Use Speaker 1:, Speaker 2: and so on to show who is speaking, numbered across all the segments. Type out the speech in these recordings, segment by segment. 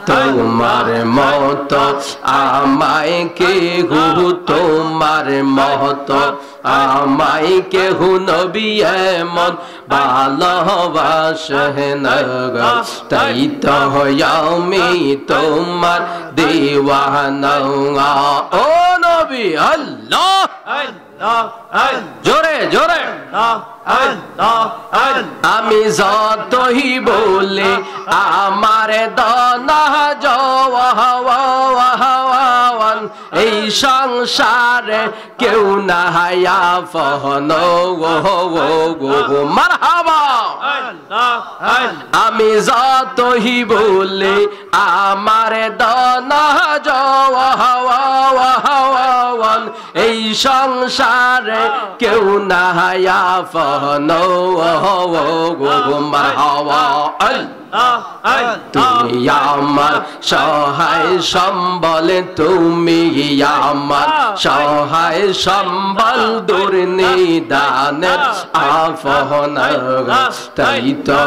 Speaker 1: তোমার মতো আমায় কেহু তোমার মতো আমায় কেহু নবী এমন ভালোবাসে না তাই তো আমি তোমার দিওয়ানা ও নবী আল্লাহ জোরে জোরে আমি যতই বলি আমার দনা জওয়ান এই সংসারে কেউ না হায়া ফহন গো মারহাবা আমি যতই বলি আমার দনা জওয়ান এই সংসারে কেউ না হায়া ফহন গো মারহাবা তুমি আমার সহায় সম্বল তুমি আমার সহায় সম্বল দুর্নিদানের আফহনা তাই তো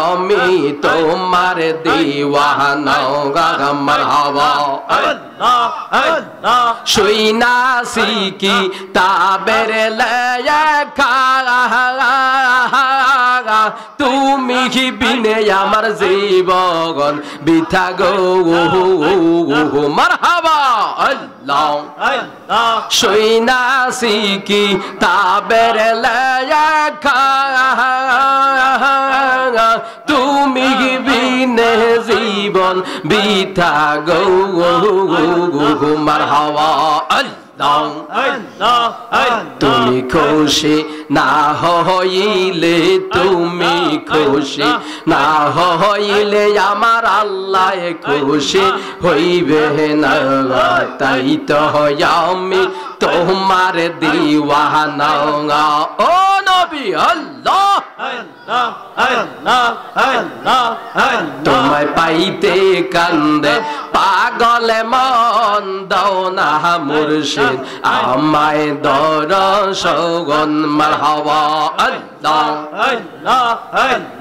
Speaker 1: আমি তোমার দিওয়ানা মারহাবা শুইনাছি কি তাবের লেখা তুমি বিনে আমার জীবন বিথা গো মারহাবা আল্লাহ শুইনাছি কি তাবের লেখা তুমি বিনে জীবন বিথা গো মারহাবা তুমি খুশি না হইলে তুমি খুশি না হইলে আমার আল্লাহ খুশি হইবে না তাই তো আমি তোমার দিওয়ানা ও নবী আল্লাহ তোমায় পাইতে কান্দে পাগল মন দাও না মুর্শিদ আমায় দরশন মারহাবা আল্লাহ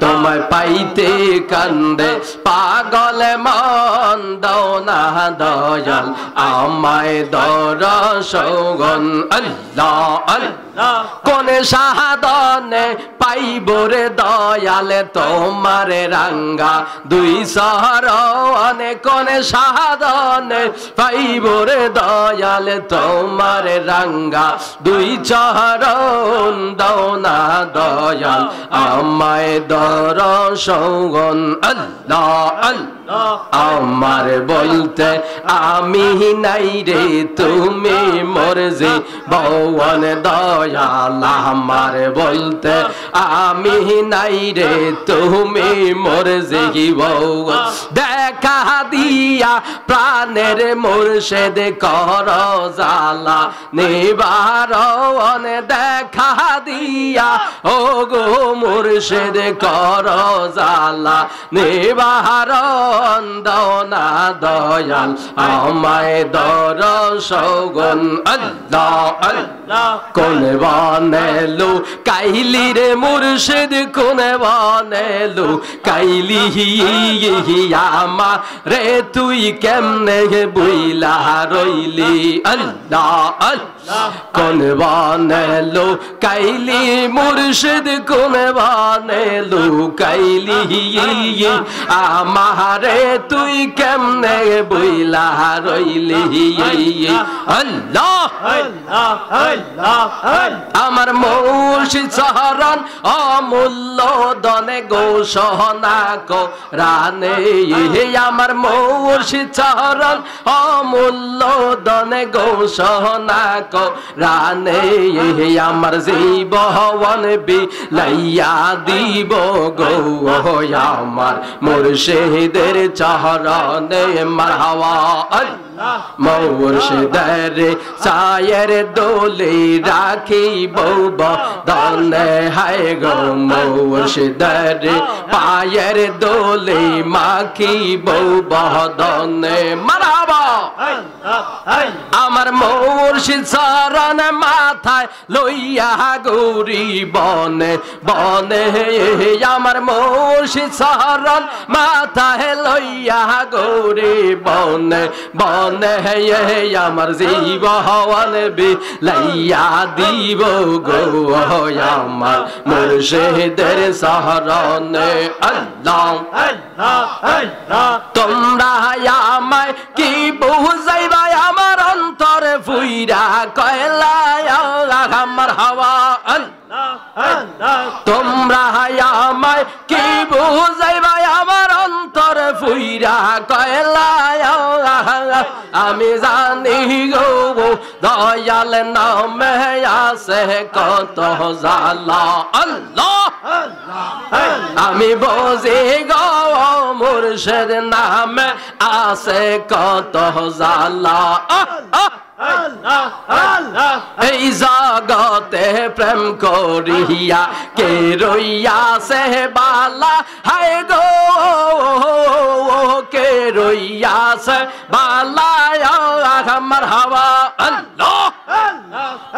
Speaker 1: তোমায় পাইতে কান্দে পাগল মন দাও না দয়াল আমায় দরশন আল্লাহ আল্লাহ কোন সাধনে পাইব রে দয়াল তোমার রাঙ্গা দুই শরণে কোন সাধনে পাইব রে দয়াল তোমার রাঙ্গা দুই চরণ দাও না দয়াল আমায় দরশন আল্লাহ আল্লাহ আমার বলতে আমি নাই রে তুমি মোর জীবন দয়াল আমার বলতে আমি নাই রে তুমি মোর জীবন দেখা দিয়া প্রাণের মুর্শিদ কর জালা নিবারণ দেখা দিয়া ও গো মুর্শিদ কর জালা নিবারণ দাও না দয়াল আমায় দরশন আল্লাহ আল্লাহ কোন বনেলু কাইলি রে মুর্শিদ কোন বনেলু কাইলি আমা রে তুই কেমনে বুইলা রইলি আল্লাহ আল্লাহ কোন বনেলু কাইলি মুর্শিদ কোন বনেলু কাইলি আমারে তুই কেমনে বুইলা রইলি আল্লাহ আমার মুর্শিদ চরণ অমূল্য দনে ঘোষণা কোরআনে আমার মুর্শিদ চরণ অমূল্য দনে ঘোষণা কোরআনে আমার জীবন বিলাইয়া দিব গো আমার মুর্শিদের চরণে মারহাবা মুর্শিদের সায়ের দোলে রাখিব বদনে হায় গো মুর্শিদের পায়ের দোলে মাখিব বদনে মারহাবা আমার মুর্শিদ চরণ মাথায় লইয়া গৌরী বনে বনে আমার মুর্শিদ চরণ মাথায় লইয়া গৌরী বনে বনে আমার জীব হওয়ান বিলাইয়া দিব গো আমার মুর্শিদের শরণে আল্লাহ তোমরা আমায় কি বুঝাইবা আমার অন্তরে ফুইরা কয়লা আমার হাওয়া তোমরা আমায় কি বুঝাইবা আমার অন্তরে ফুইরা কয়লা আমি জানি গো দয়াল নামে আছে কত জালা আল্লাহ আমি বুঝি গো মুর্শিদ নামে আছে কত জালা এই জগতে প্রেম করিয়া কে রইয়াছে বালা হায় গো কে রইয়াছে বালা আমার হাওয়া আল্লাহ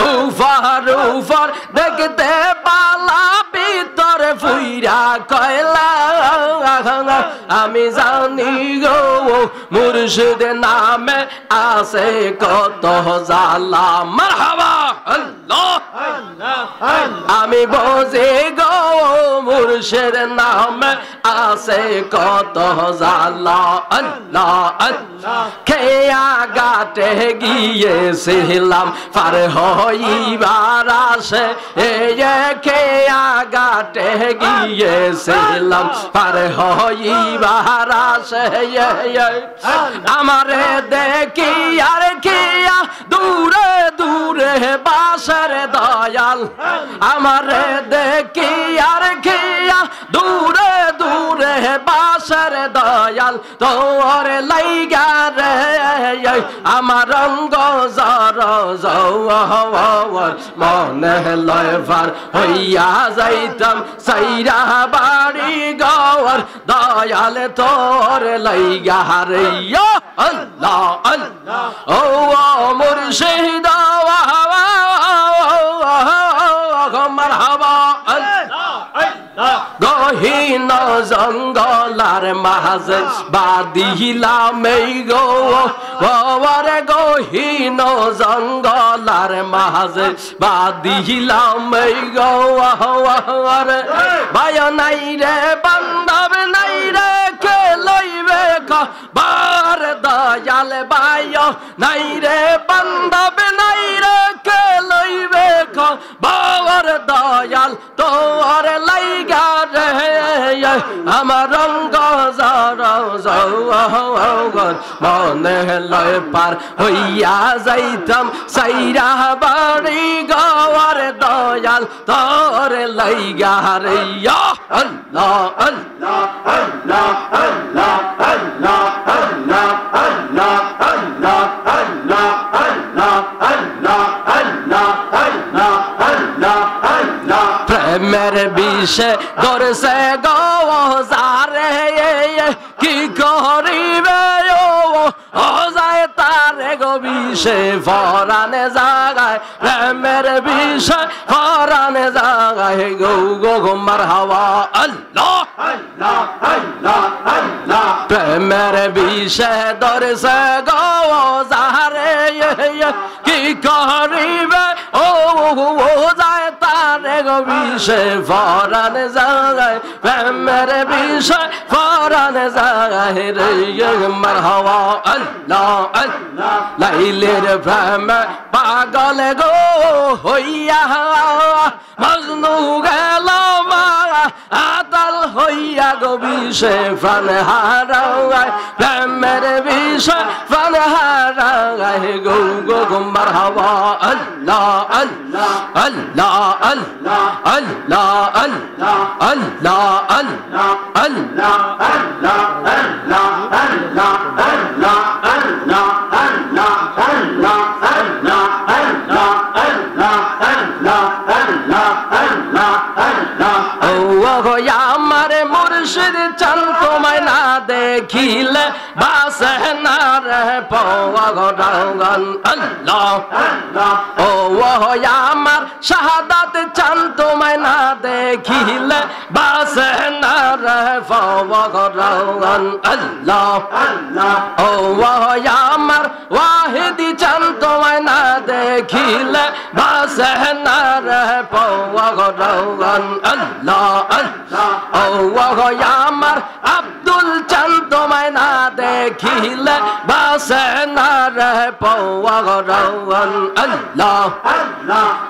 Speaker 1: উফার উফার দেখতে বালা ভিতর ফুইরা কয়লা আমি জানি গো মুর্শিদ নামে আছে কত জালা মারহাবা আল্লাহ আমি বুঝি গো মুর্শিদ নামে আছে কত জালা আল্লাহ আল্লাহ খেয়া গাটে গিয়েছিলাম পার হইবার আসে খেয়া গাটে গিয়েছিলাম পার হইবার আসে আমারে দেখি আর কিয়া দূরে দূরে বাসের দয়াল আমারে দেখি আর কিয়া দূরে দূরে বাসের দয়াল তোর লাইগা রে আমার রঙ্গ জর জওয়ার মনে লয় ফার হইয়া যাইতাম সাইরা বাড়ি গওয়ার দয়াল তোর লাইগা রে আল্লাহ আল্লাহ ও মুর্শিদ মারহাবা গহীন জঙ্গলার মাঝে বাদিলাম এই গো বাবারে গহীন জঙ্গলার মাঝে বাদিলাম এই গো ভাই নাই রে বান্ধব নাই রে কে লইবে বার দয়াল ভাই নাই রে বান্ধব নাই রে কে লইবে বাবার দয়াল তোর লাইগা রে আমার রঙ্গ মনে লয় পার হইয়া যাইতাম সাইরা বাড়ি গওয়ার দয়াল তোর লাইগা রে আল্লাহ আল্লাহ আল্লাহ আল্লাহ আল্লাহ আল্লাহ আল্লাহ আল্লাহ আল্লাহ আল্লাহ আল্লাহ আল্লাহ আল্লাহ আল্লাহ আল্লাহ প্রেমের বিষে ধরছে গওয়ারে কি করিবে ও যায় তারে গো বিষে ফরানে জাগায় প্রেমের বিষে ফরানে জাগায় গো গো মারহাবা আল্লাহ আল্লাহ আল্লাহ আল্লাহ প্রেমের বিষে ধরছে গওয়ারে কি করিবে ও যায় তারে গো বিষে ফরানে জাগায় প্রেমের বিষে ফরানে জাগায় রে মারহাবা আল্লাহ আল্লাহ লাইলের প্রেম পাগল গো হইয়া মজনু গেল আতাল হইয়া গো বিষে প্রাণ হারায় প্রেমের বিষে প্রাণ হারায় গো গো মারহাবা আল্লাহ আল্লাহ আল্লাহ আল্লাহ আল্লাহ আল্লাহ আল্লাহ আল্লাহ আল্লাহ আল্লাহ আল্লাহ আল্লাহ আল্লাহ আল্লাহ দেখিলে বাসে না রে পাগল আল্লাহ ও আমার শাহাদাত চান তোমায় না দেখিলে বাসে না রে পাগল আল্লাহ ও আমার ওয়াহিদি চান তোমায় না দেখিলে বাসে না রে পাগল আল্লাহ ও আমার আব্দুল চান তোমায় না দেখিলে বাসে না রে পাগল আল্লাহ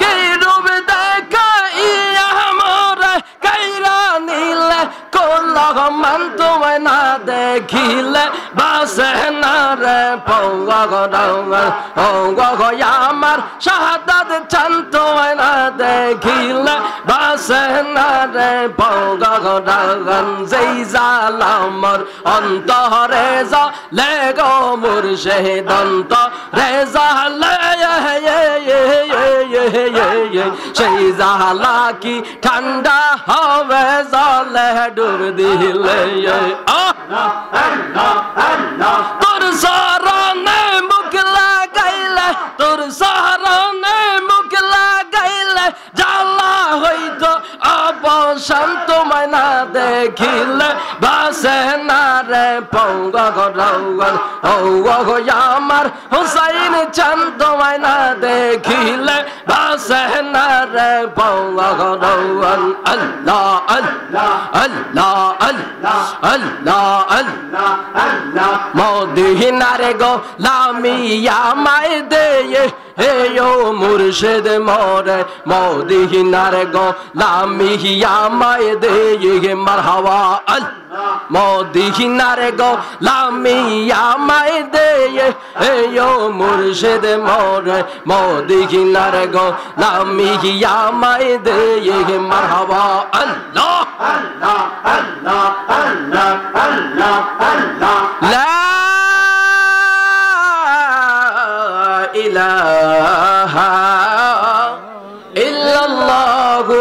Speaker 1: কে রূপ দেখাইয়া মোরে কাইরা নিলে কোলাগ মান তোমায় না দেখিলে বাসে না রে পাগল আমার শাহাদাত চান তোমায় না দেখিলে বাসে না রে পাগল যেই জালামর অন্তরে জালে গো মুর্শিদ অন্তরে জালে সেই জালা কি ঠান্ডা হবে জলে ডুব দিলে তোর শরণে মুখ লাগাইলে তোর শরণে মুখ লাগাইলে জ্বালা হইতো অবসান তোমায় না দেখিলে বাসে না রে পাগল আমার হুসাইন চান তোমায় না দেখিলে বাসে না রে পাগল আল্লাহ আল্লাহ আল্লাহ আল্লাহ আল্লাহ আল্লাহ মদিনার গো লামিয়া মাই দে হে ও মুর্শিদ মোরে মদিনার গো লামিয়া মাই দে মারহাবা আল্লাহ মদিনার গো লামিয়া মাই দে হে ও মুর্শিদ মোরে মদিনার গো লামিয়া মাই দে মারহাবা আল্লাহ আল্লাহ আল্লাহ আল্লাহ আল্লাহ আল্লাহ লা ইলাহা ইল্লাল্লাহু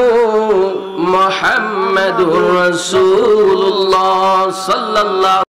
Speaker 1: মুহাম্মাদুর রাসূলুল্লাহ সাল্লাল্লাহু